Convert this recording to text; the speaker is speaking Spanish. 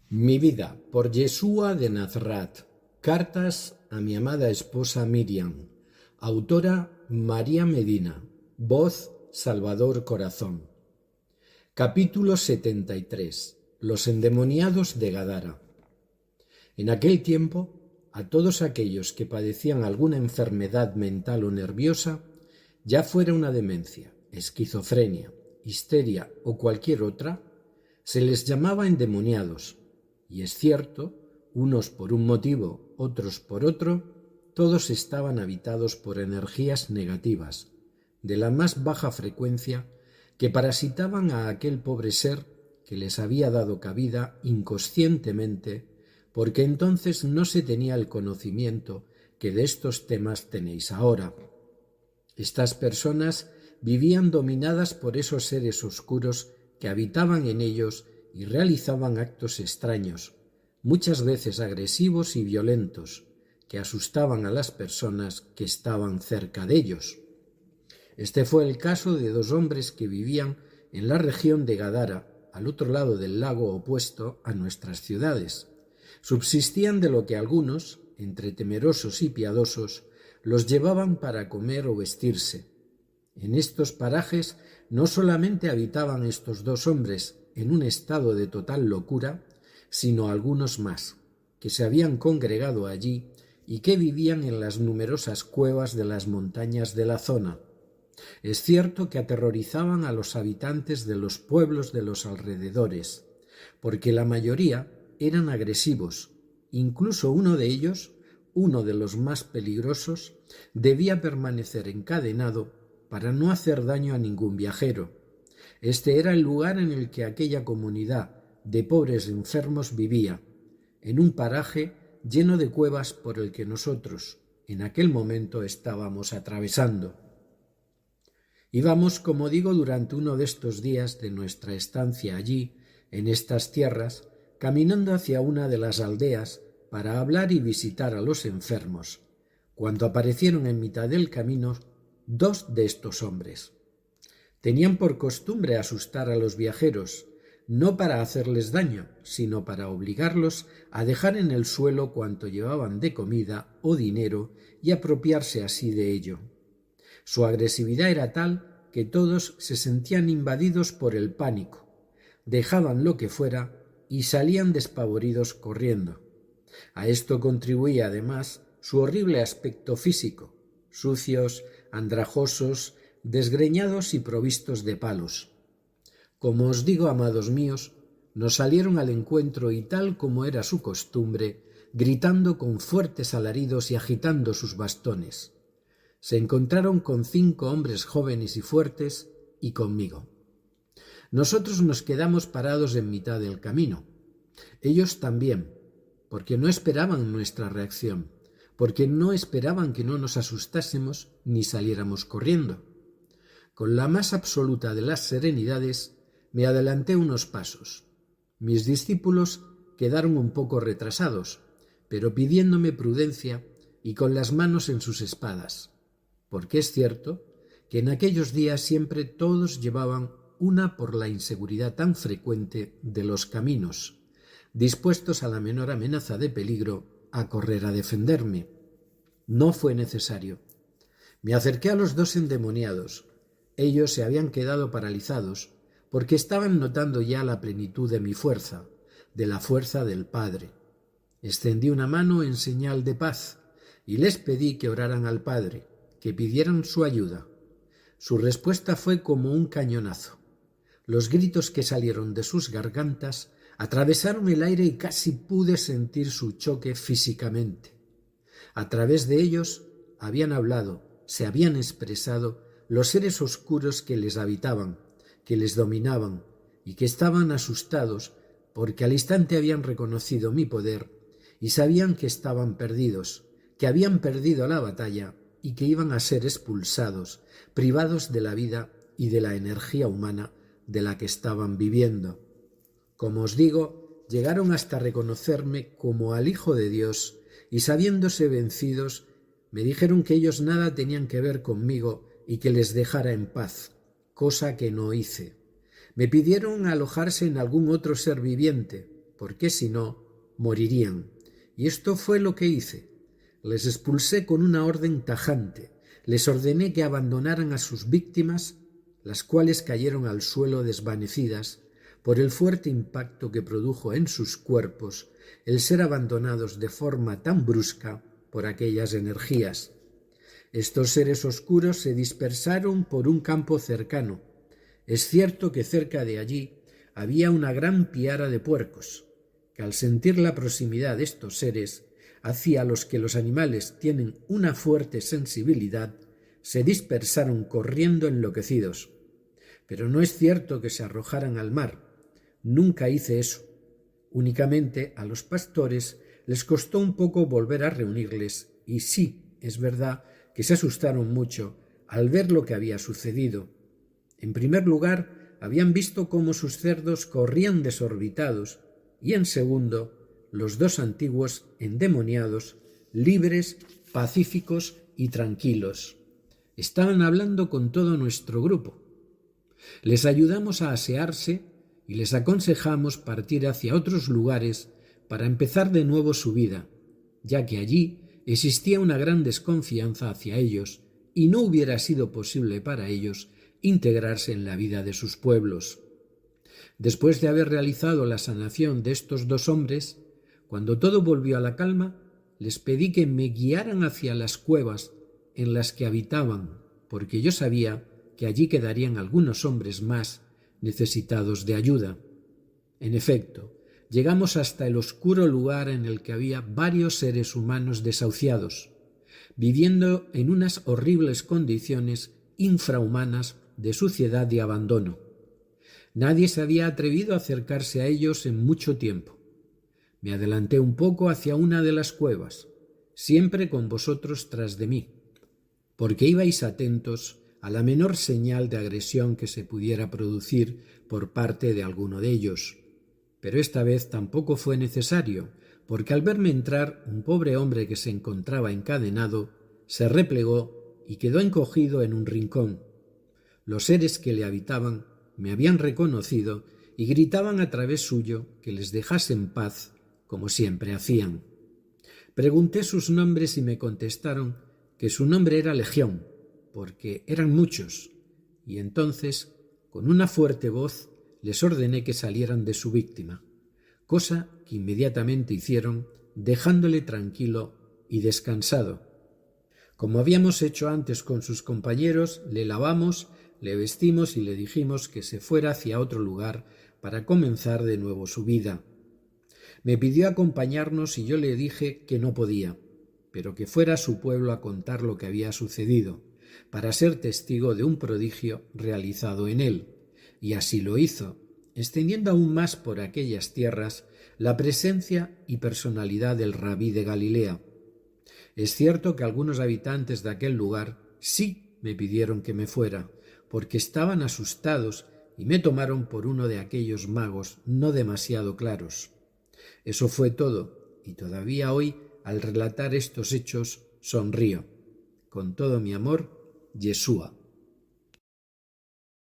Mi vida, por Yeshua de Nazaret. Cartas a mi amada esposa Miriam. Autora María Medina. Voz Salvador Corazón. Capítulo 73. Los endemoniados de Gadara. En aquel tiempo, a todos aquellos que padecían alguna enfermedad mental o nerviosa, ya fuera una demencia, esquizofrenia, histeria o cualquier otra, se les llamaba endemoniados. Y es cierto, unos por un motivo, otros por otro, todos estaban habitados por energías negativas, de la más baja frecuencia, que parasitaban a aquel pobre ser que les había dado cabida inconscientemente, porque entonces no se tenía el conocimiento que de estos temas tenéis ahora. Estas personas vivían dominadas por esos seres oscuros que habitaban en ellos y realizaban actos extraños, muchas veces agresivos y violentos, que asustaban a las personas que estaban cerca de ellos. Este fue el caso de dos hombres que vivían en la región de Gadara, al otro lado del lago opuesto a nuestras ciudades. Subsistían de lo que algunos, entre temerosos y piadosos, los llevaban para comer o vestirse. En estos parajes no solamente habitaban estos dos hombres en un estado de total locura, sino algunos más, que se habían congregado allí y que vivían en las numerosas cuevas de las montañas de la zona. Es cierto que aterrorizaban a los habitantes de los pueblos de los alrededores, porque la mayoría eran agresivos. Incluso uno de ellos, uno de los más peligrosos, debía permanecer encadenado para no hacer daño a ningún viajero. Este era el lugar en el que aquella comunidad de pobres enfermos vivía, en un paraje lleno de cuevas por el que nosotros, en aquel momento, estábamos atravesando. Íbamos, como digo, durante uno de estos días de nuestra estancia allí, en estas tierras, caminando hacia una de las aldeas para hablar y visitar a los enfermos, cuando aparecieron en mitad del camino dos de estos hombres. Tenían por costumbre asustar a los viajeros, no para hacerles daño, sino para obligarlos a dejar en el suelo cuanto llevaban de comida o dinero y apropiarse así de ello. Su agresividad era tal que todos se sentían invadidos por el pánico, dejaban lo que fuera y salían despavoridos corriendo. A esto contribuía además su horrible aspecto físico, sucios, andrajosos, desgreñados y provistos de palos. Como os digo, amados míos, nos salieron al encuentro y tal como era su costumbre, gritando con fuertes alaridos y agitando sus bastones. Se encontraron con 5 hombres jóvenes y fuertes y conmigo. Nosotros nos quedamos parados en mitad del camino. Ellos también, porque no esperaban nuestra reacción, porque no esperaban que no nos asustásemos ni saliéramos corriendo. Con la más absoluta de las serenidades, me adelanté unos pasos. Mis discípulos quedaron un poco retrasados, pero pidiéndome prudencia y con las manos en sus espadas, porque es cierto que en aquellos días siempre todos llevaban una por la inseguridad tan frecuente de los caminos, dispuestos a la menor amenaza de peligro a correr a defenderme. No fue necesario. Me acerqué a los dos endemoniados. Ellos se habían quedado paralizados porque estaban notando ya la plenitud de mi fuerza, de la fuerza del Padre. Extendí una mano en señal de paz y les pedí que oraran al Padre, que pidieran su ayuda. Su respuesta fue como un cañonazo. Los gritos que salieron de sus gargantas atravesaron el aire y casi pude sentir su choque físicamente. A través de ellos habían hablado, se habían expresado los seres oscuros que les habitaban, que les dominaban y que estaban asustados porque al instante habían reconocido mi poder y sabían que estaban perdidos, que habían perdido la batalla y que iban a ser expulsados, privados de la vida y de la energía humana de la que estaban viviendo. Como os digo, llegaron hasta reconocerme como al Hijo de Dios y sabiéndose vencidos, me dijeron que ellos nada tenían que ver conmigo y que les dejara en paz, cosa que no hice. Me pidieron alojarse en algún otro ser viviente, porque si no, morirían. Y esto fue lo que hice. Les expulsé con una orden tajante. Les ordené que abandonaran a sus víctimas, las cuales cayeron al suelo desvanecidas por el fuerte impacto que produjo en sus cuerpos el ser abandonados de forma tan brusca por aquellas energías. Estos seres oscuros se dispersaron por un campo cercano. Es cierto que cerca de allí había una gran piara de puercos, que al sentir la proximidad de estos seres, hacia los que los animales tienen una fuerte sensibilidad, se dispersaron corriendo enloquecidos. Pero no es cierto que se arrojaran al mar. Nunca hice eso. Únicamente a los pastores les costó un poco volver a reunirles, y sí, es verdad que se asustaron mucho al ver lo que había sucedido. En primer lugar, habían visto cómo sus cerdos corrían desorbitados, y en segundo, los dos antiguos endemoniados, libres, pacíficos y tranquilos. Estaban hablando con todo nuestro grupo. Les ayudamos a asearse y les aconsejamos partir hacia otros lugares para empezar de nuevo su vida, ya que allí existía una gran desconfianza hacia ellos y no hubiera sido posible para ellos integrarse en la vida de sus pueblos. Después de haber realizado la sanación de estos dos hombres, cuando todo volvió a la calma, les pedí que me guiaran hacia las cuevas en las que habitaban, porque yo sabía que allí quedarían algunos hombres más necesitados de ayuda. En efecto, llegamos hasta el oscuro lugar en el que había varios seres humanos desahuciados, viviendo en unas horribles condiciones infrahumanas de suciedad y abandono. Nadie se había atrevido a acercarse a ellos en mucho tiempo. Me adelanté un poco hacia una de las cuevas, siempre con vosotros tras de mí, porque ibais atentos a la menor señal de agresión que se pudiera producir por parte de alguno de ellos. Pero esta vez tampoco fue necesario, porque al verme entrar, un pobre hombre que se encontraba encadenado se replegó y quedó encogido en un rincón. Los seres que le habitaban me habían reconocido y gritaban a través suyo que les dejase en paz, como siempre hacían. Pregunté sus nombres y me contestaron que su nombre era Legión, porque eran muchos, y entonces, con una fuerte voz, les ordené que salieran de su víctima, cosa que inmediatamente hicieron, dejándole tranquilo y descansado. Como habíamos hecho antes con sus compañeros, le lavamos, le vestimos y le dijimos que se fuera hacia otro lugar para comenzar de nuevo su vida. Me pidió acompañarnos y yo le dije que no podía, pero que fuera a su pueblo a contar lo que había sucedido, para ser testigo de un prodigio realizado en él, y así lo hizo, extendiendo aún más por aquellas tierras la presencia y personalidad del Rabí de Galilea. Es cierto que algunos habitantes de aquel lugar sí me pidieron que me fuera, porque estaban asustados y me tomaron por uno de aquellos magos no demasiado claros. Eso fue todo, y todavía hoy, al relatar estos hechos, sonrío. Con todo mi amor, Yeshua.